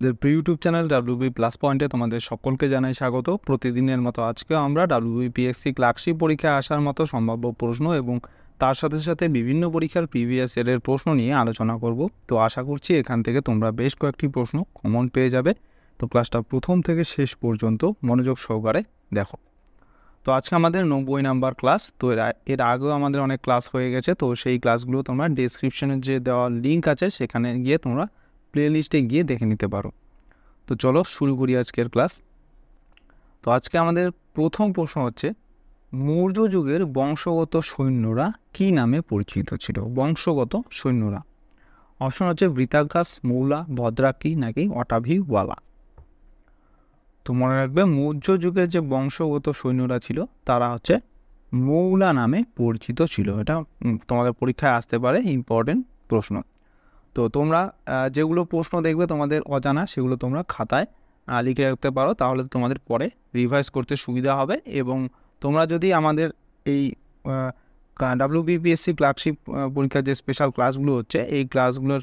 YouTube channel WB plus পয়েন্টে তোমাদের সকলকে জানাই স্বাগত। প্রতিদিনের মতো আজকেও আমরা ডাব্লিউবিপিএসসি ক্লার্কশিপ পরীক্ষায় আসার মতো সম্ভাব্য প্রশ্ন এবং তার সাথে সাথে বিভিন্ন পরীক্ষার প্রিভিয়াস ইয়ারের প্রশ্ন নিয়ে আলোচনা করব। তো আশা করছি এখান থেকে তোমরা বেশ কয়েকটি প্রশ্ন কমন পেয়ে যাবে। তো ক্লাসটা প্রথম থেকে শেষ পর্যন্ত মনোযোগ সহকারে দেখো। তো আজকে আমাদের 90 নাম্বার ক্লাস। তো এর আগেও আমাদের অনেক ক্লাস হয়ে গেছে। তো সেই ক্লাসগুলো তোমরা ডেসক্রিপশনের যে দেওয়া লিঙ্ক আছে সেখানে গিয়ে তোমরা প্লে লিস্টে গিয়ে দেখে নিতে পারো। তো চলো শুরু করি আজকের ক্লাস। তো আজকে আমাদের প্রথম প্রশ্ন হচ্ছে, মৌর্য যুগের বংশগত সৈন্যরা কি নামে পরিচিত ছিল? বংশগত সৈন্যরা অপশন হচ্ছে বৃতাগাস, মৌলা, ভদ্রাকি নাকি অটাভিওয়ালা। তো মনে রাখবে মৌর্য যুগের যে বংশগত সৈন্যরা ছিল তারা হচ্ছে মৌলা নামে পরিচিত ছিল। এটা তোমাদের পরীক্ষায় আসতে পারে, ইম্পর্টেন্ট প্রশ্ন। তো তোমরা যেগুলো প্রশ্ন দেখবে তোমাদের অজানা সেগুলো তোমরা খাতায় লিখে রাখতে পারো, তাহলে তোমাদের পরে রিভাইজ করতে সুবিধা হবে। এবং তোমরা যদি আমাদের এই ডাব্লিউবিপিএসসি ক্লার্কশিপ পরীক্ষার যে স্পেশাল ক্লাসগুলো হচ্ছে এই ক্লাসগুলোর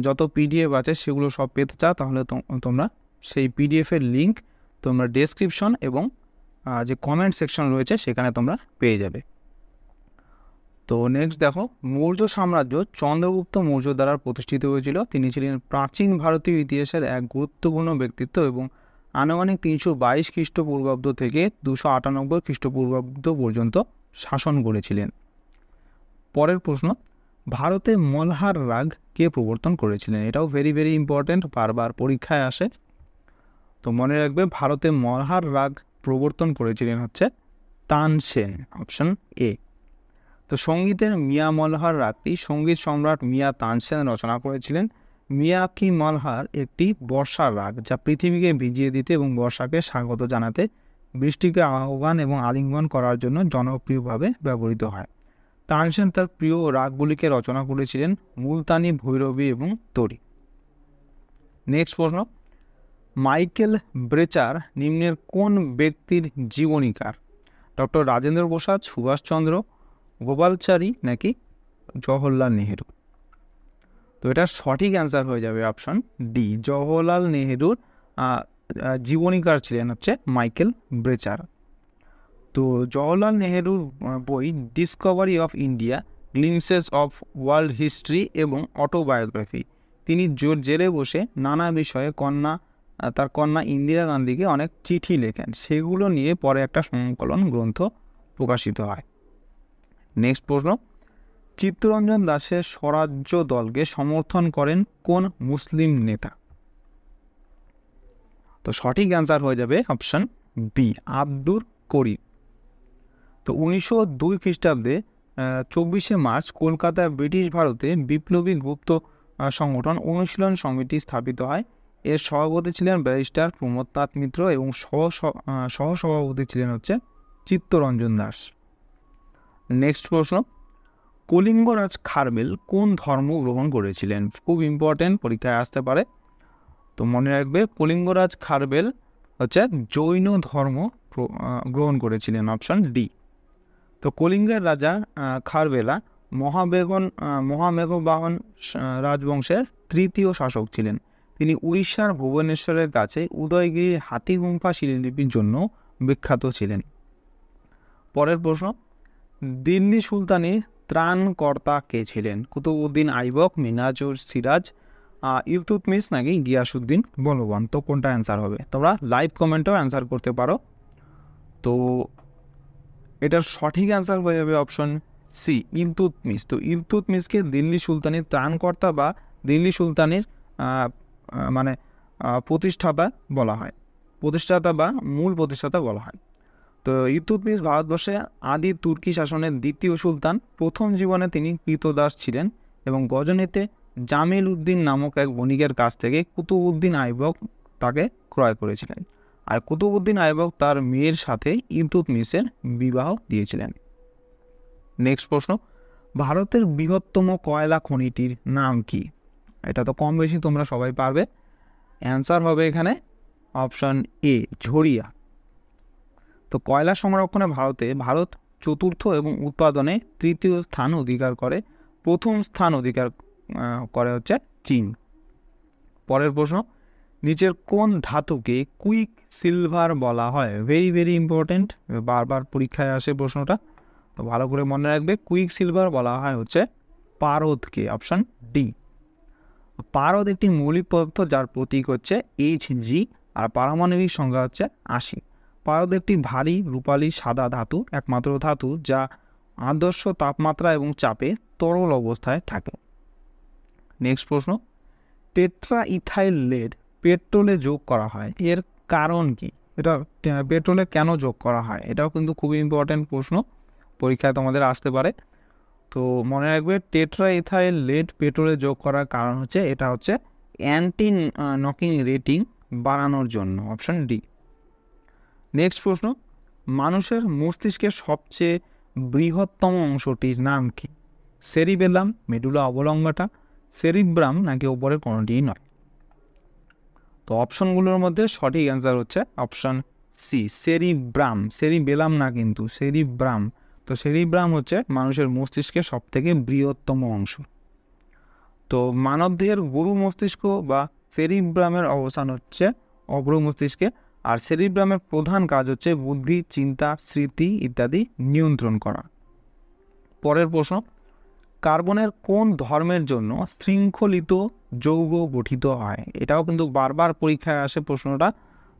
যত পিডিএফ আছে সেগুলো সব পেতে চাও, তাহলে তোমরা সেই পিডিএফের লিঙ্ক তোমরা ডেসক্রিপশন এবং যে কমেন্ট সেকশন রয়েছে সেখানে তোমরা পেয়ে যাবে। তো নেক্সট দেখো, মৌর্য সাম্রাজ্য চন্দ্রগুপ্ত মৌর্য দ্বারা প্রতিষ্ঠিত হয়েছিল। তিনি ছিলেন প্রাচীন ভারতীয় ইতিহাসের এক গুরুত্বপূর্ণ ব্যক্তিত্ব এবং আনুমানিক 322 খ্রিস্টপূর্বাব্দ থেকে 298 খ্রিস্টপূর্বাব্দ পর্যন্ত শাসন করেছিলেন। পরের প্রশ্ন, ভারতে মলহার রাগ কে প্রবর্তন করেছিলেন? এটাও ভেরি ভেরি ইম্পর্টেন্ট, বারবার পরীক্ষায় আসে। তো মনে রাখবে ভারতে মলহার রাগ প্রবর্তন করেছিলেন হচ্ছে তানসেন, অপশন এ। তো সঙ্গীতের মিয়া মলহার রাগটি সঙ্গীত সম্রাট মিয়া তানসেন রচনা করেছিলেন। মিয়া কি মলহার একটি বর্ষার রাগ যা পৃথিবীকে ভিজিয়ে দিতে এবং বর্ষাকে স্বাগত জানাতে বৃষ্টিকে আহ্বান এবং আলিঙ্গন করার জন্য জনপ্রিয়ভাবে ব্যবহৃত হয়। তানসেন তার প্রিয় রাগগুলিকে রচনা করেছিলেন মুলতানি, ভৈরবী এবং তরি। নেক্সট প্রশ্ন, মাইকেল ব্রেচার নিম্নের কোন ব্যক্তির জীবনীকার? ডক্টর রাজেন্দ্র প্রসাদ, সুভাষচন্দ্র, গোপালচারী নাকি জওহরলাল নেহেরু? তো এটার সঠিক অ্যান্সার হয়ে যাবে অপশন ডি, জওহরলাল নেহেরুর জীবনীকার ছিলেন হচ্ছে মাইকেল ব্রেচার। তো জওহরলাল নেহেরুর বই Discovery of India, glimpses of world history এবং অটোবায়োগ্রাফি, তিনি জেলে বসে নানা বিষয়ে তার কন্যা ইন্দিরা গান্ধীকে অনেক চিঠি লেখেন, সেগুলো নিয়ে পরে একটা সংকলন গ্রন্থ প্রকাশিত হয়। নেক্সট প্রশ্ন, চিত্তরঞ্জন দাসের স্বরাজ্য দলকে সমর্থন করেন কোন মুসলিম নেতা? তো সঠিক অ্যান্সার হয়ে যাবে অপশন বি, আব্দুর করিম। তো 1902 খ্রিস্টাব্দে 24শে মার্চ কলকাতায় ব্রিটিশ ভারতে বিপ্লবী গুপ্ত সংগঠন অনুশীলন সমিতি স্থাপিত হয়। এর সভাপতি ছিলেন ব্যারিস্টার প্রমোদনাথ মিত্র এবং সহসভাপতি ছিলেন হচ্ছে চিত্তরঞ্জন দাস। নেক্সট প্রশ্ন, কলিঙ্গরাজ খারবেল কোন ধর্ম গ্রহণ করেছিলেন? খুব ইম্পর্টেন্ট, পরীক্ষায় আসতে পারে। তো মনে রাখবে কলিঙ্গরাজ খারবেল হচ্ছে জৈন ধর্ম গ্রহণ করেছিলেন, অপশন ডি। তো কলিঙ্গের রাজা খারবেলা মহামেঘবাহন রাজবংশের তৃতীয় শাসক ছিলেন। তিনি উড়িষ্যার ভুবনেশ্বরের কাছে উদয়গিরির হাতিগুম্ফা শিলালিপির জন্য বিখ্যাত ছিলেন। পরের প্রশ্ন, দিল্লি সুলতানের ত্রাণকর্তা কে ছিলেন? কুতুবউদ্দিন আইবক, মিনাজুর সিরাজ, ইলতুৎমিশ নাকি গিয়াসউদ্দিন বলবান? তো কোনটা অ্যান্সার হবে? তোমরা লাইভ কমেন্টেও অ্যান্সার করতে পারো। তো এটার সঠিক অ্যান্সার হয়ে যাবে অপশন সি, ইলতুৎমিশ। তো ইলতুৎমিশকে দিল্লি সুলতানের ত্রাণকর্তা বা দিল্লি সুলতানের প্রতিষ্ঠাতা বলা হয়, প্রতিষ্ঠাতা বা মূল প্রতিষ্ঠাতা বলা হয়। তো ইলতুৎমিশ ভারতবর্ষে আদি তুর্কি শাসনের দ্বিতীয় সুলতান। প্রথম জীবনে তিনি কৃতদাস ছিলেন এবং গজনীতে জামিল উদ্দিন নামক এক বণিকের কাছ থেকে কুতুবউদ্দিন আইবক তাকে ক্রয় করেছিলেন। আর কুতুবউদ্দিন আইবক তার মেয়ের সাথে ইলতুৎমিশের বিবাহ দিয়েছিলেন। নেক্সট প্রশ্ন, ভারতের বৃহত্তম কয়লা খনিটির নাম কি? এটা তো কম বেশি তোমরা সবাই পারবে। অ্যান্সার হবে এখানে অপশন এ, ঝরিয়া। তো কয়লা সংরক্ষণে ভারত চতুর্থ এবং উৎপাদনে তৃতীয় স্থান অধিকার করে। প্রথম স্থান অধিকার করে হচ্ছে চীন। পরের প্রশ্ন, নিচের কোন ধাতুকে কুইক সিলভার বলা হয়? ভেরি ভেরি ইম্পর্টেন্ট, বারবার পরীক্ষায় আসে প্রশ্নটা, তো ভালো করে মনে রাখবে। কুইক সিলভার বলা হয় হচ্ছে পারদকে, অপশন ডি। পারদ একটি মৌলিক পদার্থ যার প্রতীক হচ্ছে Hg আর পারমাণবিক সংখ্যা হচ্ছে 80। পারদ একটি ভারী রূপালী সাদা ধাতু, একমাত্র ধাতু যা আদর্শ তাপমাত্রা এবং চাপে তরল অবস্থায় থাকে। নেক্সট প্রশ্ন, টেট্রা ইথাইল লেড পেট্রোলে যোগ করা হয়, এর কারণ কি? এটা পেট্রোলে কেন যোগ করা হয়? এটাও কিন্তু খুবই ইম্পর্টেন্ট প্রশ্ন, পরীক্ষায় তোমাদের আসতে পারে। তো মনে রাখবে, টেট্রা ইথাইল লেড পেট্রোলে যোগ করার কারণ হচ্ছে এটা হচ্ছে অ্যান্টি নকিং রেটিং বাড়ানোর জন্য, অপশন ডি। নেক্সট প্রশ্ন, মানুষের মস্তিষ্কের সবচেয়ে বৃহত্তম অংশটির নাম কি? সেরিবেলাম, মেডুলা অবলঙ্গাটা, সেরিব্রাম নাকি ওপরের কোনোটিই নয়? তো অপশনগুলোর মধ্যে সঠিক অ্যান্সার হচ্ছে অপশন সি, সেরিব্রাম। সেরিবেলাম না কিন্তু, সেরিব্রাম। তো সেরিব্রাম হচ্ছে মানুষের মস্তিষ্কের সব থেকে বৃহত্তম অংশ। তো মানবদেহের গরু মস্তিষ্ক বা সেরিব্রামের অবস্থান হচ্ছে অগ্র মস্তিষ্কে, আর সেরিব্রামের প্রধান কাজ হচ্ছে বুদ্ধি, চিন্তা, স্মৃতি ইত্যাদি নিয়ন্ত্রণ করা। পরের প্রশ্ন, কার্বনের কোন ধর্মের জন্য শৃঙ্খলিত যৌগ গঠিত হয়? এটাও কিন্তু বারবার পরীক্ষায় আসে প্রশ্নটা,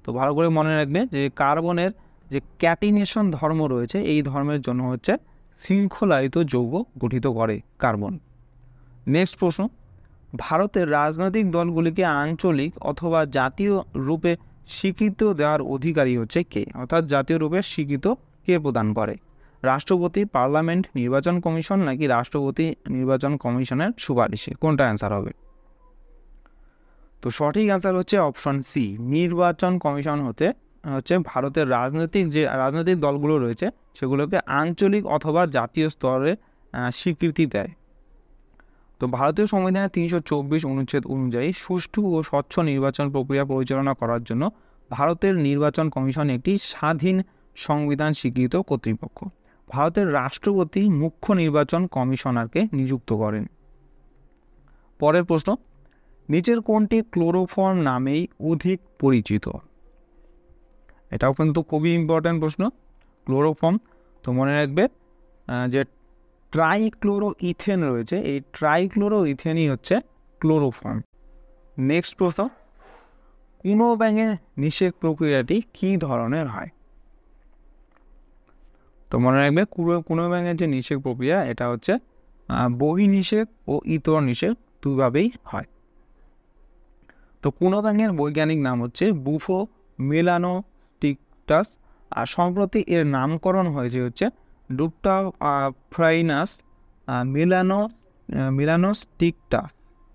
তো ভালো করে মনে রাখবে যে কার্বনের যে ক্যাটিনেশন ধর্ম রয়েছে এই ধর্মের জন্য হচ্ছে শৃঙ্খলায়িত যৌগ গঠিত করে কার্বন। নেক্সট প্রশ্ন, ভারতের রাজনৈতিক দলগুলিকে আঞ্চলিক অথবা জাতীয় রূপে স্বীকৃতি দেওয়ার অধিকারী হচ্ছে কে? অর্থাৎ জাতীয় রূপে স্বীকৃত কে প্রদান করে? রাষ্ট্রপতি, পার্লামেন্ট, নির্বাচন কমিশন নাকি রাষ্ট্রপতি নির্বাচন কমিশনের সুপারিশে? কোনটা অ্যান্সার হবে? তো সঠিক অ্যান্সার হচ্ছে অপশন সি, নির্বাচন কমিশন হচ্ছে ভারতের রাজনৈতিক দলগুলো রয়েছে সেগুলোকে আঞ্চলিক অথবা জাতীয় স্তরে স্বীকৃতি দেয়। তো ভারতীয় সংবিধানের 324 অনুচ্ছেদ অনুযায়ী সুষ্ঠু ও স্বচ্ছ নির্বাচন প্রক্রিয়া পরিচালনা করার জন্য ভারতের নির্বাচন কমিশন একটি স্বাধীন সংবিধান স্বীকৃত কর্তৃপক্ষ। ভারতের রাষ্ট্রপতি মুখ্য নির্বাচন কমিশনারকে নিযুক্ত করেন। পরের প্রশ্ন, নিচের কোনটি ক্লোরোফর্ম নামেই অধিক পরিচিত? এটাও কিন্তু খুবই ইম্পর্ট্যান্ট প্রশ্ন, ক্লোরোফর্ম। তো মনে রাখবে যে ট্রাইক্লোরো ইথেন রয়েছে, এই ট্রাইক্লোরো ইথেনই হচ্ছে ক্লোরোফর্ম। নেক্সট প্রশ্ন, কোনো ব্যাঙের নিষেক প্রক্রিয়াটি কী ধরনের হয়? তো মনে রাখবে কোনো ব্যাঙের যে নিষেক প্রক্রিয়া এটা হচ্ছে বহির্নিষেক ও ইতর নিষেক দুইভাবেই হয়। তো কোনো ব্যাঙের বৈজ্ঞানিক নাম হচ্ছে বুফো মেলানোস্টিকটাস, আর সম্প্রতি এর নামকরণ হয়েছে হচ্ছে ডুপ্টাফ্রাইনাস মেলানোস্টিকটা,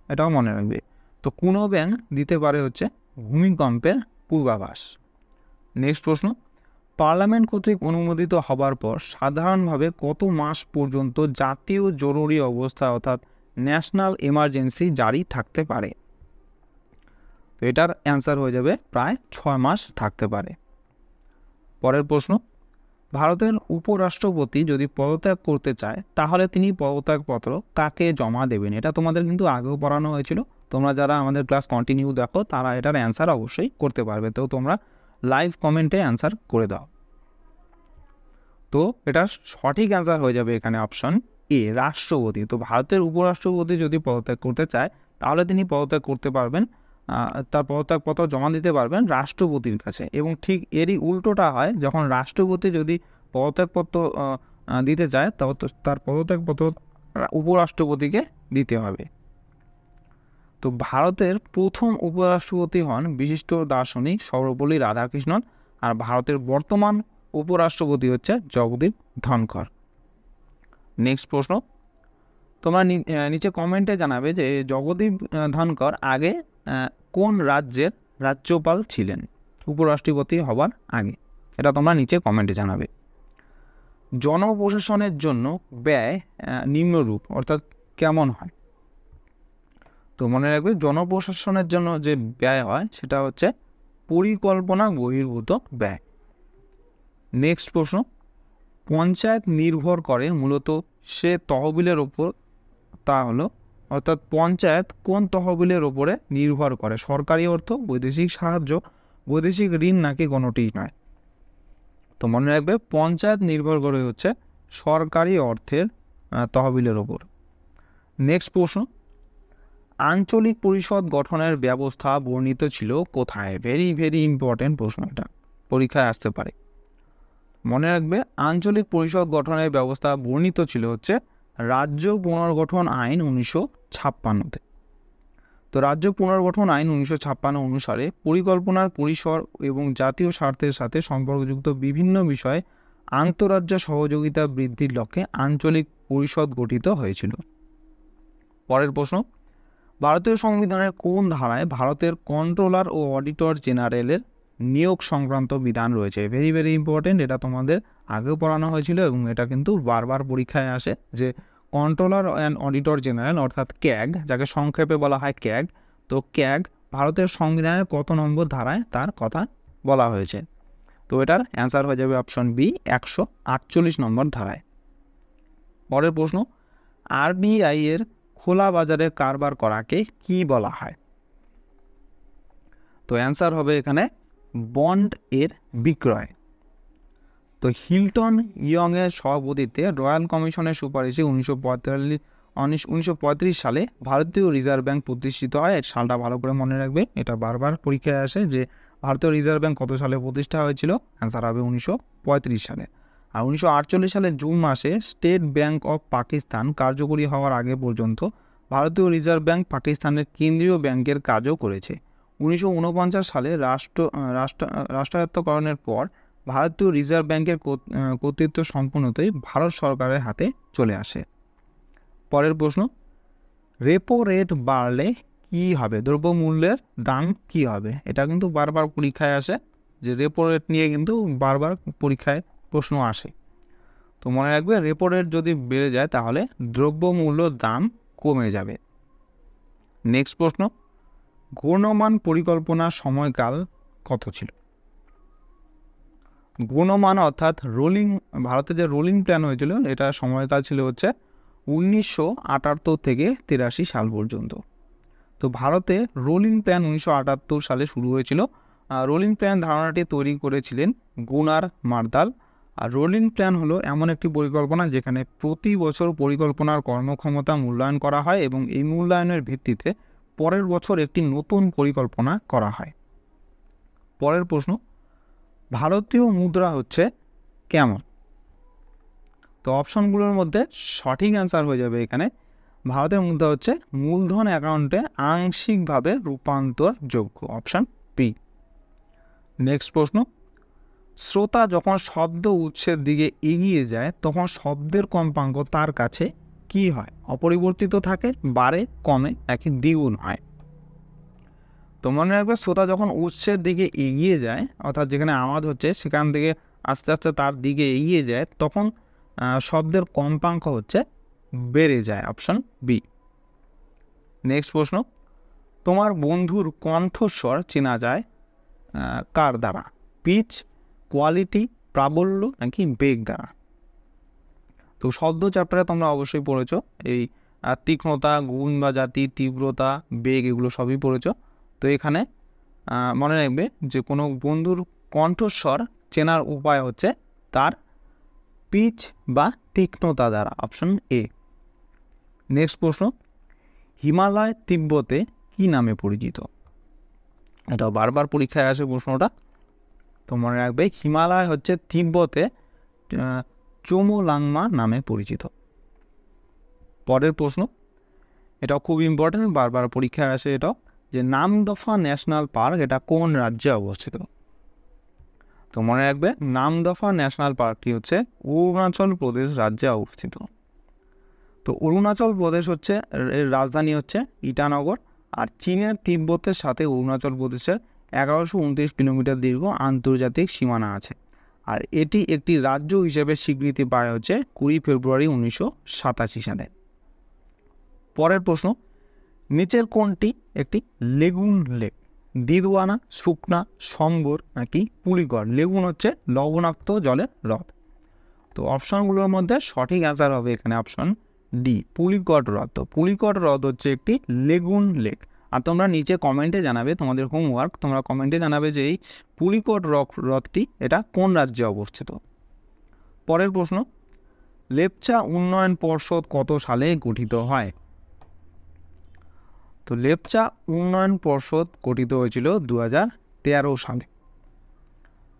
এটাও মনে রাখবে। তো কোনো ব্যাঙ দিতে পারে হচ্ছে ভূমিকম্পের পূর্বাভাস। নেক্সট প্রশ্ন, পার্লামেন্ট কর্তৃক অনুমোদিত হবার পর সাধারণভাবে কত মাস পর্যন্ত জাতীয় জরুরি অবস্থা অর্থাৎ ন্যাশনাল এমার্জেন্সি জারি থাকতে পারে? তো এটার অ্যান্সার হয়ে যাবে প্রায় 6 মাস থাকতে পারে। পরের প্রশ্ন, ভারতের উপরাষ্ট্রপতি যদি পদত্যাগ করতে চায় তাহলে তিনি পদত্যাগপত্র কাকে জমা দেবেন? এটা তোমাদের কিন্তু আগেও পড়ানো হয়েছিল, তোমরা যারা আমাদের ক্লাস কন্টিনিউ দেখো তারা এটার অ্যান্সার অবশ্যই করতে পারবে। তো তোমরা লাইভ কমেন্টে অ্যান্সার করে দাও। তো এটার সঠিক অ্যান্সার হয়ে যাবে এখানে অপশন এ, রাষ্ট্রপতি। তো ভারতের উপরাষ্ট্রপতি যদি পদত্যাগ করতে চায় তাহলে তিনি পদত্যাগ করতে পারবেন, তার পদত্যাগপত্র জমা দিতে পারবেন রাষ্ট্রপতির কাছে। এবং ঠিক এরই উল্টোটা হয়, যখন রাষ্ট্রপতি যদি পদত্যাগপত্র দিতে চায় তার পদত্যাগপত্র উপরাষ্ট্রপতিকে দিতে হবে। তো ভারতের প্রথম উপরাষ্ট্রপতি হন বিশিষ্ট দার্শনিক সর্বপল্লী রাধাকৃষ্ণন, আর ভারতের বর্তমান উপরাষ্ট্রপতি হচ্ছে জগদীপ ধনখড়। নেক্সট প্রশ্ন, তোমরা নিচে কমেন্টে জানাবে যে জগদীপ ধনখড় আগে কোন রাজ্যের রাজ্যপাল ছিলেন উপরাষ্ট্রপতি হবার আগে? এটা তোমরা নিচে কমেন্টে জানাবে। জনপ্রশাসনের জন্য ব্যয় নিম্নরূপ, অর্থাৎ কেমন হয়? তো মনে রাখবে, জনপ্রশাসনের জন্য যে ব্যয় হয় সেটা হচ্ছে পরিকল্পনা বহির্ভূত ব্যয়। নেক্সট প্রশ্ন, পঞ্চায়েত নির্ভর করে মূলত সে তহবিলের ওপর, তা হলো অর্থাৎ পঞ্চায়েত কোন তহবিলের ওপরে নির্ভর করে? সরকারি অর্থ, বৈদেশিক সাহায্য, বৈদেশিক ঋণ নাকি কোনোটিই নয়? তো মনে রাখবে পঞ্চায়েত নির্ভর করে হচ্ছে সরকারি অর্থের তহবিলের ওপর। নেক্সট প্রশ্ন, আঞ্চলিক পরিষদ গঠনের ব্যবস্থা বর্ণিত ছিল কোথায়? ভেরি ভেরি ইম্পর্টেন্ট প্রশ্ন, এটা পরীক্ষায় আসতে পারে। মনে রাখবে আঞ্চলিক পরিষদ গঠনের ব্যবস্থা বর্ণিত ছিল হচ্ছে রাজ্য পুনর্গঠন আইন 1956-তে। তো রাজ্য পুনর্গঠন আইন 1956 অনুসারে পরিকল্পনার পরিসর এবং জাতীয় স্বার্থের সাথে সম্পর্কযুক্ত বিভিন্ন বিষয়ে আন্তঃরাজ্য সহযোগিতা বৃদ্ধির লক্ষ্যে আঞ্চলিক পরিষদ গঠিত হয়েছিল। পরের প্রশ্ন, ভারতীয় সংবিধানের কোন ধারায় ভারতের কন্ট্রোলার ও অডিটর জেনারেলের নিয়োগ সংক্রান্ত বিধান রয়েছে? ভেরি ভেরি ইম্পর্টেন্ট, এটা তোমাদের আগেও পড়ানো হয়েছিল এবং এটা কিন্তু বারবার পরীক্ষায় আসে যে কন্ট্রোলার অ্যান্ড অডিটর জেনারেল অর্থাৎ ক্যাগ, যাকে সংক্ষেপে বলা হয় ক্যাগ, তো ক্যাগ ভারতের সংবিধানের কত নম্বর ধারায় তার কথা বলা হয়েছে? তো এটার অ্যান্সার হয়ে যাবে অপশন বি, 148 নম্বর ধারায়। পরের প্রশ্ন, আরবিআই এর খোলা বাজারে কারবার করাকে কি বলা হয়? তো অ্যান্সার হবে এখানে বন্ড এর বিক্রয়। তো হিল্টন ইয়ংয়ের সভাপতিত্বে রয়্যাল কমিশনের সুপারিশে 1935 সালে ভারতীয় রিজার্ভ ব্যাংক প্রতিষ্ঠিত হয়। এর সালটা ভালো করে মনে রাখবে, এটা বারবার পরীক্ষায় আসে যে ভারতীয় রিজার্ভ ব্যাংক কত সালে প্রতিষ্ঠা হয়েছিল? অ্যান্সার হবে 1935 সালে। আর 1948 সালের জুন মাসে স্টেট ব্যাংক অফ পাকিস্তান কার্যকরী হওয়ার আগে পর্যন্ত ভারতীয় রিজার্ভ ব্যাংক পাকিস্তানের কেন্দ্রীয় ব্যাংকের কাজও করেছে। 1949 সালে রাষ্ট্রায়ত্তকরণের পর ভারতীয় রিজার্ভ ব্যাংকের কর্তৃত্ব সম্পূর্ণতই ভারত সরকারের হাতে চলে আসে। পরের প্রশ্ন, রেপো রেট বাড়লে কি হবে? দ্রব্যমূল্যের দাম কি হবে? এটা কিন্তু বারবার পরীক্ষায় আসে, যে রেপো রেট নিয়ে কিন্তু বারবার পরীক্ষায় প্রশ্ন আসে। তো মনে রাখবে রেপো রেট যদি বেড়ে যায় তাহলে দ্রব্যমূল্য দাম কমে যাবে। নেক্সট প্রশ্ন, গুণমান পরিকল্পনার সময়কাল কত ছিল? গুণমান অর্থাৎ রোলিং, ভারতে যে রোলিং প্ল্যান হয়েছিল এটা সময়কাল ছিল হচ্ছে 1978 থেকে 83 সাল পর্যন্ত। তো ভারতে রোলিং প্ল্যান 1978 সালে শুরু হয়েছিল। রোলিং প্ল্যান ধারণাটি তৈরি করেছিলেন গুনার মার্দাল। আর রোলিং প্ল্যান হলো এমন একটি পরিকল্পনা যেখানে প্রতি বছর পরিকল্পনার কর্মক্ষমতা মূল্যায়ন করা হয় এবং এই মূল্যায়নের ভিত্তিতে পরের বছর একটি নতুন পরিকল্পনা করা হয়। পরের প্রশ্ন, ভারতীয় মুদ্রা হচ্ছে কেমন? তো অপশনগুলোর মধ্যে সঠিক অ্যান্সার হয়ে যাবে এখানে ভারতের মুদ্রা হচ্ছে মূলধন অ্যাকাউন্টে আংশিকভাবে রূপান্তরযোগ্য, অপশন বি। নেক্সট প্রশ্ন, শ্রোতা যখন শব্দ উৎসের দিকে এগিয়ে যায় তখন শব্দের কম্পাঙ্ক তার কাছে কি হয়? অপরিবর্তিত থাকে, বাড়ে, কমে নাকি দ্বিগুণ হয়? তো মনে রাখবে শ্রোতা যখন উৎসের দিকে এগিয়ে যায় অর্থাৎ যেখানে আওয়াজ হচ্ছে সেখান থেকে আস্তে আস্তে তার দিকে এগিয়ে যায় তখন শব্দের কম্পাঙ্ক হচ্ছে বেড়ে যায়, অপশন বি। নেক্সট প্রশ্ন, তোমার বন্ধুর কণ্ঠস্বর চেনা যায় কার দ্বারা? পিচ, কোয়ালিটি, প্রাবল্য নাকি বেগ দ্বারা? তো শব্দ চ্যাপ্টারে তোমরা অবশ্যই পড়েছো এই তীক্ষ্ণতা, গুণ বা জাতি, তীব্রতা, বেগ, এগুলো সবই পড়েছো। তো এখানে মনে রাখবে যে কোনো বন্ধুর কণ্ঠস্বর চেনার উপায় হচ্ছে তার পিচ বা তীক্ষ্ণতা দ্বারা, অপশন এ। নেক্সট প্রশ্ন, হিমালয় তিব্বতে কি নামে পরিচিত? এটা বারবার পরীক্ষায় আসে প্রশ্নটা, তো মনে রাখবে হিমালয় হচ্ছে তিব্বতে চোমোলাংমা নামে পরিচিত। পরের প্রশ্ন, এটাও খুব ইম্পর্টেন্ট, বারবার পরীক্ষায় আসে এটাও, যে নামদফা ন্যাশনাল পার্ক এটা কোন রাজ্যে অবস্থিত? তো মনে রাখবে নামদফা ন্যাশনাল পার্কটি হচ্ছে অরুণাচল প্রদেশ রাজ্যে অবস্থিত। তো অরুণাচল প্রদেশ হচ্ছে এর রাজধানী হচ্ছে ইটানগর। আর চীনের তিব্বতের সাথে অরুণাচল প্রদেশের 1129 কিলোমিটার দীর্ঘ আন্তর্জাতিক সীমানা আছে। আর এটি একটি রাজ্য হিসেবে স্বীকৃতি পায় হচ্ছে 20 ফেব্রুয়ারি 1987 সালে। পরের প্রশ্ন, নিচের কোনটি একটি লেগুন লেক? দিদওয়ানা, সুকনা, সম্বর নাকি পুলিগড়? লেগুন হচ্ছে লবণাক্ত জলের হ্রদ। তো অপশনগুলোর মধ্যে সঠিক অ্যান্সার হবে এখানে অপশন ডি পুলিকট হ্রদ। তো পুলিকট হ্রদ হচ্ছে একটি লেগুন লেক। আর তোমরা নিচে কমেন্টে জানাবে, তোমাদের হোমওয়ার্ক, তোমরা কমেন্টে জানাবে যে এই পুলিকট হ্রদটি এটা কোন রাজ্যে অবস্থিত। পরের প্রশ্ন, লেপচা উন্নয়ন পর্ষদ কত সালে গঠিত হয়? তো লেপচা উন্নয়ন পর্ষদ গঠিত হয়েছিল 2013 সালে।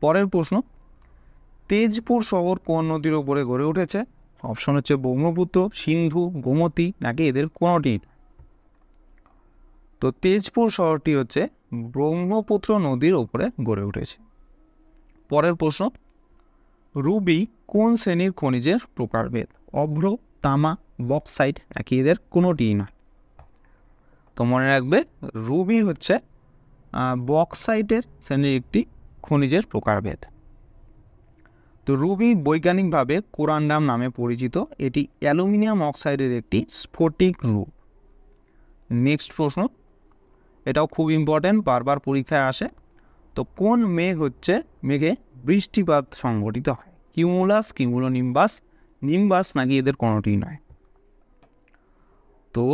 পরের প্রশ্ন, তেজপুর শহর কোন নদীর উপরে গড়ে উঠেছে? অপশন হচ্ছে ব্রহ্মপুত্র, সিন্ধু, গোমতী নাকি এদের কোনোটি। তো তেজপুর শহরটি হচ্ছে ব্রহ্মপুত্র নদীর উপরে গড়ে উঠেছে। পরের প্রশ্ন, রুবি কোন শ্রেণীর খনিজের প্রকারভেদ? অভ্র, তামা, বক্সাইট নাকি এদের কোনোটিই নয়। তো মনে রাখবে রুবি হচ্ছে বক্সাইটের শ্রেণীর একটি খনিজের প্রকারভেদ। তো রুবি বৈজ্ঞানিকভাবে কোরান্ডাম নামে পরিচিত, এটি অ্যালুমিনিয়াম অক্সাইডের একটি স্ফটিক রূপ। নেক্সট প্রশ্ন, এটাও খুব ইম্পর্টেন্ট, বারবার পরীক্ষায় আসে। তো কোন মেঘ হচ্ছে মেঘে বৃষ্টিপাত সংঘটিত হয়? কিউমুলাস, কিউমুলোনিম্বাস, নিম্বাস নাকি এদের কোনোটি নয়। তো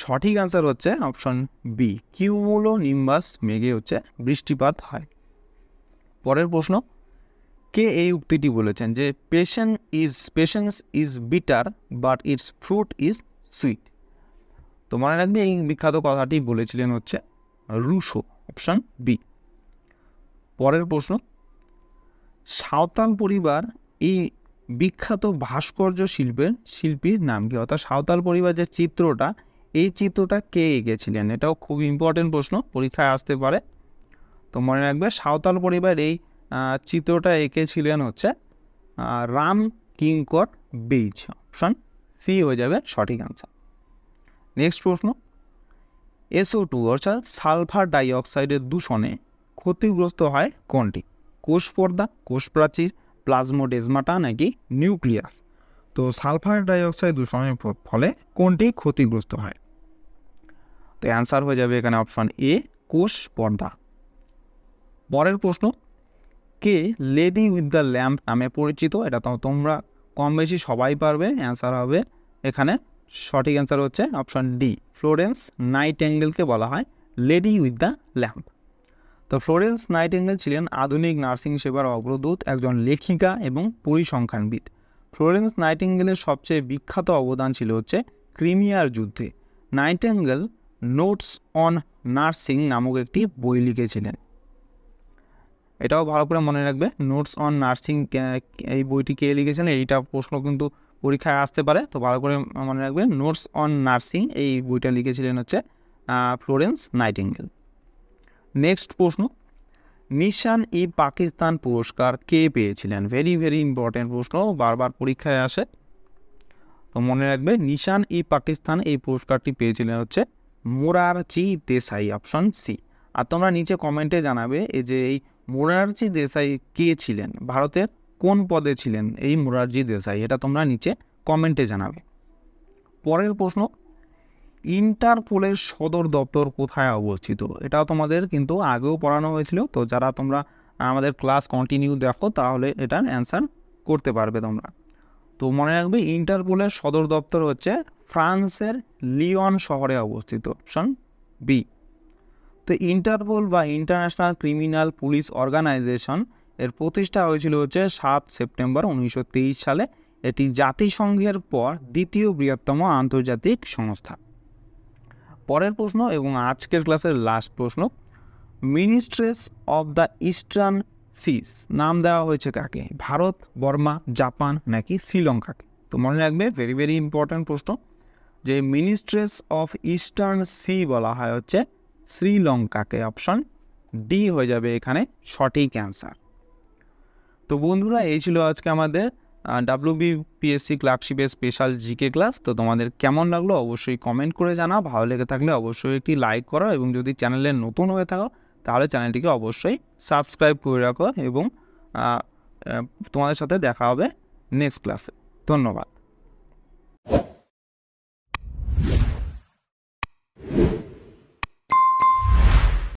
সঠিক অ্যান্সার হচ্ছে অপশন বি, কিউমুলোনিম্বাস মেঘে হচ্ছে বৃষ্টিপাত হয়। পরের প্রশ্ন, কে এই উক্তিটি বলেছেন যে patience is bitter but it's fruit is sweet? তো মনে রাখবে এই বিখ্যাত কথাটি বলেছিলেন হচ্ছে রুশো, অপশন বি। পরের প্রশ্ন, সাঁওতাল পরিবার এই বিখ্যাত ভাস্কর্য শিল্পীর নাম কি? অর্থাৎ সাঁওতাল পরিবার যে চিত্রটা, এই চিত্রটা কে এঁকেছিলেন? এটাও খুব ইম্পর্টেন্ট প্রশ্ন, পরীক্ষায় আসতে পারে। তো মনে রাখবে সাঁওতাল পরিবার এই চিত্রটা এঁকেছিলেন হচ্ছে রাম কিঙ্কর বেইজ, অপশন সি হয়ে যাবে সঠিক আনসার। নেক্সট প্রশ্ন, SO2 অর্থাৎ সালফার ডাইঅক্সাইডের দূষণে ক্ষতিগ্রস্ত হয় কোনটি? কোষ পর্দা, কোষ প্রাচীর, প্লাজমোডেজমাটা নাকি নিউক্লিয়াস? তো সালফার ডাইঅক্সাইড দূষণের ফলে কোনটি ক্ষতিগ্রস্ত হয়? তো অ্যান্সার হয়ে যাবে এখানে অপশন এ, কোষ পর্দা। পরের প্রশ্ন, কে লেডি উইথ দ্য ল্যাম্প নামে পরিচিত? এটা তো তোমরা কম বেশি সবাই পারবে। অ্যান্সার হবে এখানে সঠিক অ্যান্সার হচ্ছে অপশন ডি, ফ্লোরেন্স নাইটেঙ্গেলকে বলা হয় লেডি উইথ দ্য ল্যাম্প। তো ফ্লোরেন্স নাইটেঙ্গেল ছিলেন আধুনিক নার্সিং সেবার অগ্রদূত, একজন লেখিকা এবং পরিসংখ্যানবিদ। ফ্লোরেন্স নাইটেঙ্গেলের সবচেয়ে বিখ্যাত অবদান ছিল হচ্ছে ক্রিমিয়ার যুদ্ধে। নাইটেঙ্গেল নোটস অন নার্সিং নামক একটি বই লিখেছিলেন। এটাও ভালো করে মনে রাখবে, নোটস অন নার্সিং এই বইটি কে লিখেছিলেন, এইটা প্রশ্ন কিন্তু পরীক্ষায় আসতে পারে। তো ভালো করে মনে রাখবে, নোটস অন নার্সিং এই বইটা লিখেছিলেন হচ্ছে ফ্লোরেন্স নাইটেঙ্গেল। নেক্সট প্রশ্ন, নিশান ই পাকিস্তান পুরস্কার কে পেয়েছিলেন? ভেরি ভেরি ইম্পর্টেন্ট প্রশ্ন, বারবার পরীক্ষায় আসে। তো মনে রাখবে নিশান ই পাকিস্তান এই পুরস্কারটি পেয়েছিলেন হচ্ছে মোরারজি দেসাই, অপশন সি। আর তোমরা নিচে কমেন্টে জানাবে এই যে এই মোরারজি দেসাই কে ছিলেন, ভারতের কোন পদে ছিলেন এই মোরারজি দেসাই, এটা তোমরা নিচে কমেন্টে জানাবে। পরের প্রশ্ন, ইন্টারপোলের সদর দপ্তর কোথায় অবস্থিত? এটাও তোমাদের কিন্তু আগেও পড়ানো হয়েছিল। তো যারা তোমরা আমাদের ক্লাস কন্টিনিউ দেখো তাহলে এটার অ্যান্সার করতে পারবে তোমরা। তো মনে রাখবে ইন্টারপোলের সদর দপ্তর হচ্ছে ফ্রান্সের লিওন শহরে অবস্থিত, অপশন বি। তো ইন্টারপোল বা ইন্টারন্যাশনাল ক্রিমিনাল পুলিশ অর্গানাইজেশন এর প্রতিষ্ঠা হয়েছিল হচ্ছে 7 সেপ্টেম্বর 1923 সালে। এটি জাতিসংঘের পর দ্বিতীয় বৃহত্তম আন্তর্জাতিক সংস্থা। পরের প্রশ্ন এবং আজকের ক্লাসের লাস্ট প্রশ্ন, মিনিস্ট্রেস অফ দ্য ইস্টার্ন সিজ নাম দেওয়া হয়েছে কাকে? ভারত, বর্মা, জাপান নাকি শ্রীলঙ্কাকে? তো মনে রাখবে ভেরি ভেরি ইম্পর্ট্যান্ট প্রশ্ন, যে মিনিস্ট্রেস অফ ইস্টার্ন সি বলা হয় হচ্ছে শ্রীলঙ্কাকে, অপশন ডি হয়ে যাবে এখানে সঠিক অ্যান্সার। তো বন্ধুরা এই ছিল আজকে আমাদের WBPSC ক্লার্কশিপের স্পেশাল জিকে ক্লাস। তো তোমাদের কেমন লাগলো অবশ্যই কমেন্ট করে জানাও, ভালো লেগে থাকলে অবশ্যই একটি লাইক করো এবং যদি চ্যানেলে নতুন হয়ে থাকো তাহলে চ্যানেলটিকে অবশ্যই সাবস্ক্রাইব করে রাখো এবং তোমাদের সাথে দেখা হবে নেক্সট ক্লাসে। ধন্যবাদ।